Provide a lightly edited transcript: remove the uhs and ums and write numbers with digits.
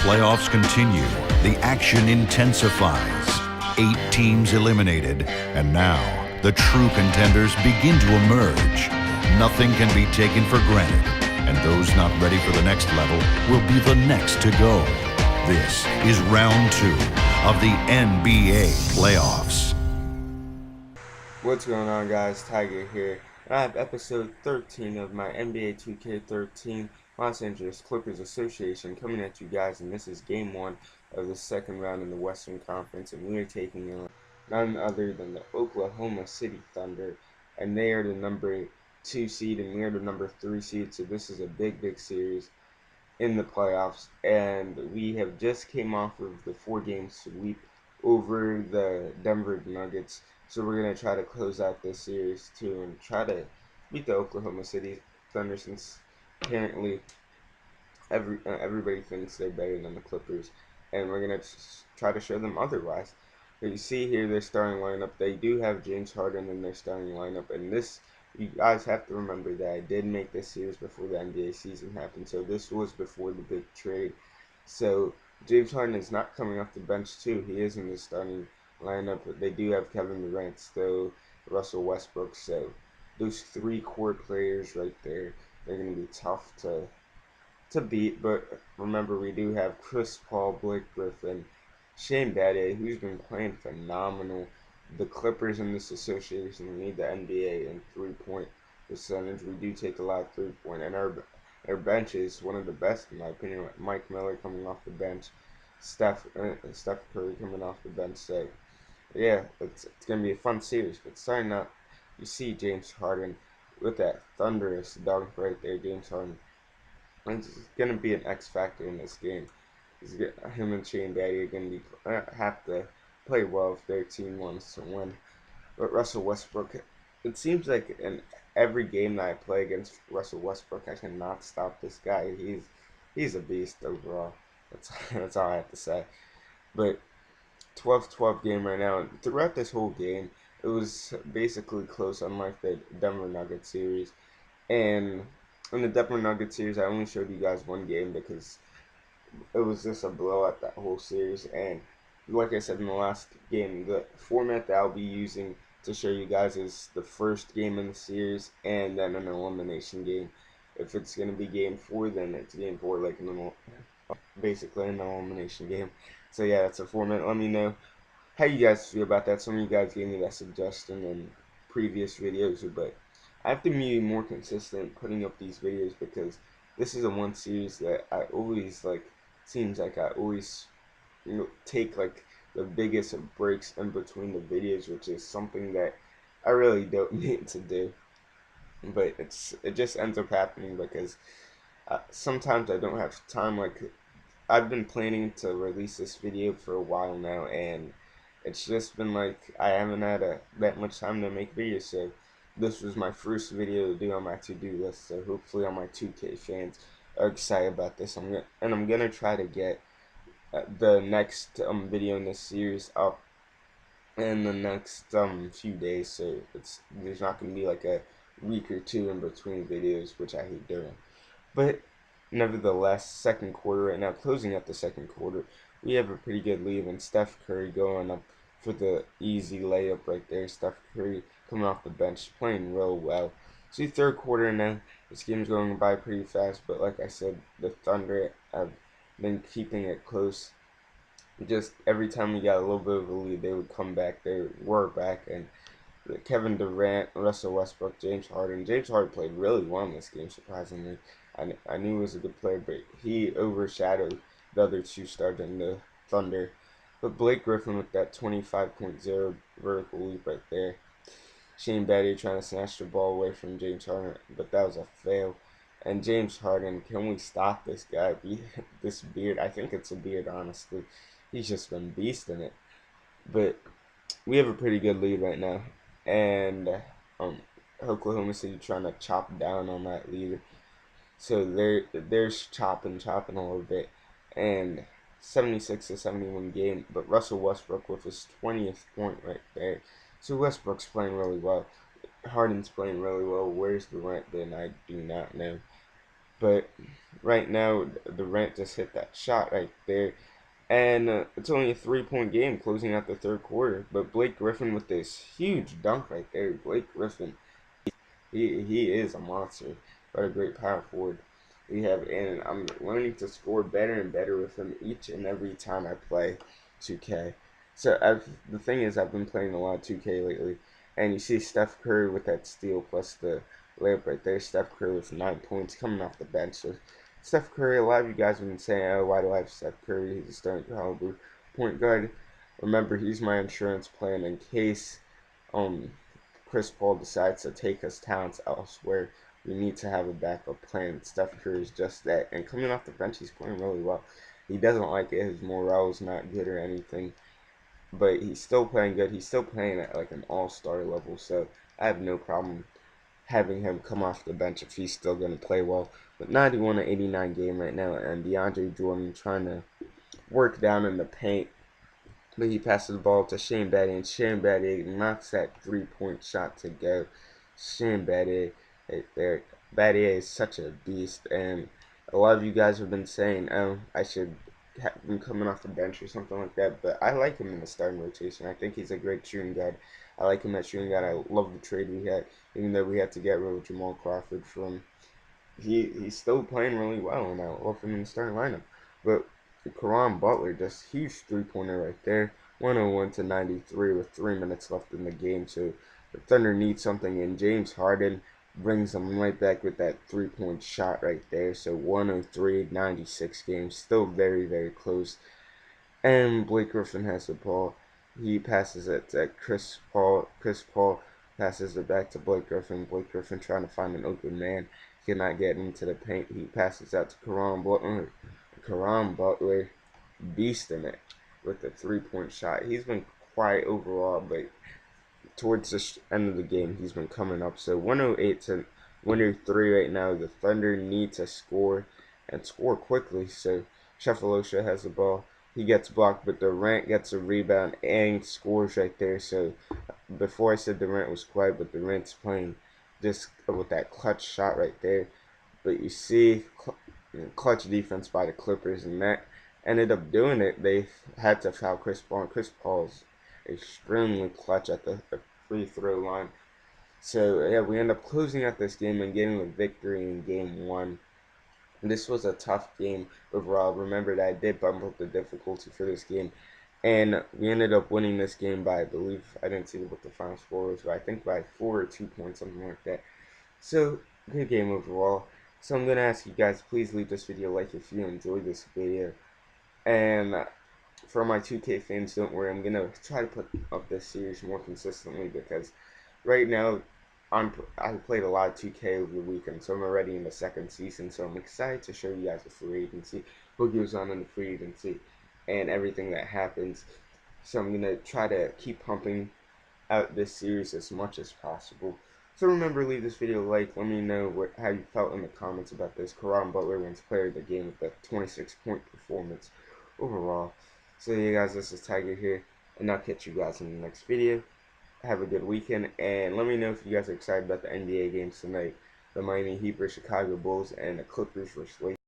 playoffs continue, the action intensifies. 8 teams eliminated, and now the true contenders begin to emerge. Nothing can be taken for granted, and those not ready for the next level will be the next to go. This is round 2 of the NBA playoffs. What's going on, guys? Tiger here. I have episode 13 of my NBA 2K13 Los Angeles Clippers Association coming at you guys, and this is game 1 of the second round in the Western Conference, and we are taking on none other than the Oklahoma City Thunder, and they are the number 2 seed, and we are the number 3 seed, so this is a big series in the playoffs, and we have just came off of the 4-game sweep over the Denver Nuggets. So we're going to try to close out this series too and try to beat the Oklahoma City Thunder, since apparently everybody thinks they're better than the Clippers. And we're going to try to show them otherwise. But you see here their starting lineup. They do have James Harden in their starting lineup. And this, you guys have to remember that I did make this series before the NBA season happened. So this was before the big trade. So James Harden is not coming off the bench too. He is in the starting lineup. They do have Kevin Durant still, Russell Westbrook, so those 3 core players right there, they're going to be tough to beat. But remember, we do have Chris Paul, Blake Griffin, Shane Battier, who's been playing phenomenal. The Clippers in this association lead the NBA in 3-point percentage. We do take a lot of 3-point, and our bench is one of the best in my opinion. Mike Miller coming off the bench, Steph Curry coming off the bench. So yeah, it's going to be a fun series. But starting out, you see James Harden with that thunderous dunk right there. James Harden, it's going to be an X factor in this game. Him and Shane Battier are going to have to play well if their team wants to win. But Russell Westbrook, it seems like in every game that I play against Russell Westbrook, I cannot stop this guy. He's a beast overall. That's all I have to say. But 12-12 game right now, and throughout this whole game, it was basically close, unlike the Denver Nuggets series. And in the Denver Nuggets series, I only showed you guys one game because it was just a blowout that whole series. And like I said in the last game, the format that I'll be using to show you guys is the first game in the series and then an elimination game. If it's going to be game 4, then it's game 4, like basically an elimination game. So yeah, that's a format. Let me know how you guys feel about that. Some of you guys gave me that suggestion in previous videos, but I have to be more consistent putting up these videos because this is a one series that I always seems like I always take like the biggest breaks in between the videos, which is something that I really don't need to do. But it just ends up happening because sometimes I don't have time. Like, I've been planning to release this video for a while now, and it's just been like I haven't had that much time to make videos. So this was my first video to do on my to-do list. So hopefully all my 2K fans are excited about this. I'm gonna try to get the next video in this series up in the next few days. So there's not gonna be like a week or 2 in between videos, which I hate doing. But nevertheless, second quarter right now, closing out the second quarter, we have a pretty good lead, and Steph Curry going up for the easy layup right there. Steph Curry coming off the bench, playing real well. See, third quarter now, this game's going by pretty fast, but like I said, the Thunder have been keeping it close. Just every time we got a little bit of a lead, they would come back. They were back, and Kevin Durant, Russell Westbrook, James Harden. James Harden played really well in this game, surprisingly. I knew he was a good player, but he overshadowed the other 2 stars in the Thunder. But Blake Griffin with that 25.0 vertical leap right there. Shane Battier trying to snatch the ball away from James Harden, but that was a fail. And James Harden, can we stop this guy? This beard, I think it's a beard, honestly. He's just been beasting it. But we have a pretty good lead right now, and Oklahoma City trying to chop down on that lead. So they're chopping a little bit, and 76-71 game. But Russell Westbrook with his 20th point right there. So Westbrook's playing really well. Harden's playing really well. Where's Durant then? I do not know. But right now, Durant just hit that shot right there. And it's only a 3-point game closing out the third quarter. But Blake Griffin with this huge dunk right there. Blake Griffin, he is a monster. What a great power forward we have. And I'm learning to score better and better with him each and every time I play 2K. So the thing is, I've been playing a lot of 2K lately. And you see Steph Curry with that steal plus the layup right there. Steph Curry with 9 points coming off the bench. So Steph Curry, a lot of you guys have been saying, oh, why do I have Steph Curry? He's a starting caliber point guard. Remember, he's my insurance plan in case Chris Paul decides to take his talents elsewhere. We need to have a backup plan. Steph Curry is just that. And coming off the bench, he's playing really well. He doesn't like it. His morale is not good or anything. But he's still playing good. He's still playing at like an all-star level. So I have no problem having him come off the bench if he's still going to play well. But 91-89 game right now, and DeAndre Jordan trying to work down in the paint. But he passes the ball to Shane Battier, and Shane Battier knocks that 3-point shot to go. Shane Battier right there. Battier is such a beast, and a lot of you guys have been saying, oh, I should have him coming off the bench or something like that. But I like him in the starting rotation. I think he's a great shooting guard. I like him at shooting guard. I love the trade we had, even though we had to get rid of Jamal Crawford from. He's still playing really well, and I love him in the starting lineup. But Caron Butler, just huge 3-pointer right there, 101-93 with 3 minutes left in the game. So the Thunder need something, and James Harden brings them right back with that 3-point shot right there. So 103-96 game, still very, very close. And Blake Griffin has the ball. He passes it to Chris Paul. Chris Paul passes it back to Blake Griffin. Blake Griffin trying to find an open man. Cannot get into the paint. He passes out to Caron Butler. Caron Butler beasting it with the 3-point shot. He's been quiet overall, but towards the end of the game, he's been coming up. So 108-103 right now. The Thunder need to score and score quickly. So Sheffield has the ball. He gets blocked, but Durant gets a rebound and scores right there. So before I said Durant was quiet, but Durant's playing just with that clutch shot right there. But you see clutch defense by the Clippers, and that ended up doing it. They had to foul Chris Paul, and Chris Paul's extremely clutch at the free throw line. So yeah, we end up closing out this game and getting a victory in game 1. This was a tough game overall. Remember that I did bump up the difficulty for this game, and we ended up winning this game by, I believe, I didn't see what the final score was, but I think by 4 or 2 points, something like that. So good game overall. So I'm gonna ask you guys, please leave this video a like if you enjoyed this video. And for my 2K fans, don't worry, I'm gonna try to put up this series more consistently, because right now I played a lot of 2K over the weekend, so I'm already in the 2nd season. So I'm excited to show you guys the free agency, what goes on in the free agency, and everything that happens. So I'm gonna try to keep pumping out this series as much as possible. So remember, leave this video a like. Let me know how you felt in the comments about this. Caron Butler wins player of the game with a 26-point performance overall. So yeah guys, this is Tiger here, and I'll catch you guys in the next video. Have a good weekend, and let me know if you guys are excited about the NBA games tonight. The Miami Heat vs Chicago Bulls, and the Clippers vs Lakers.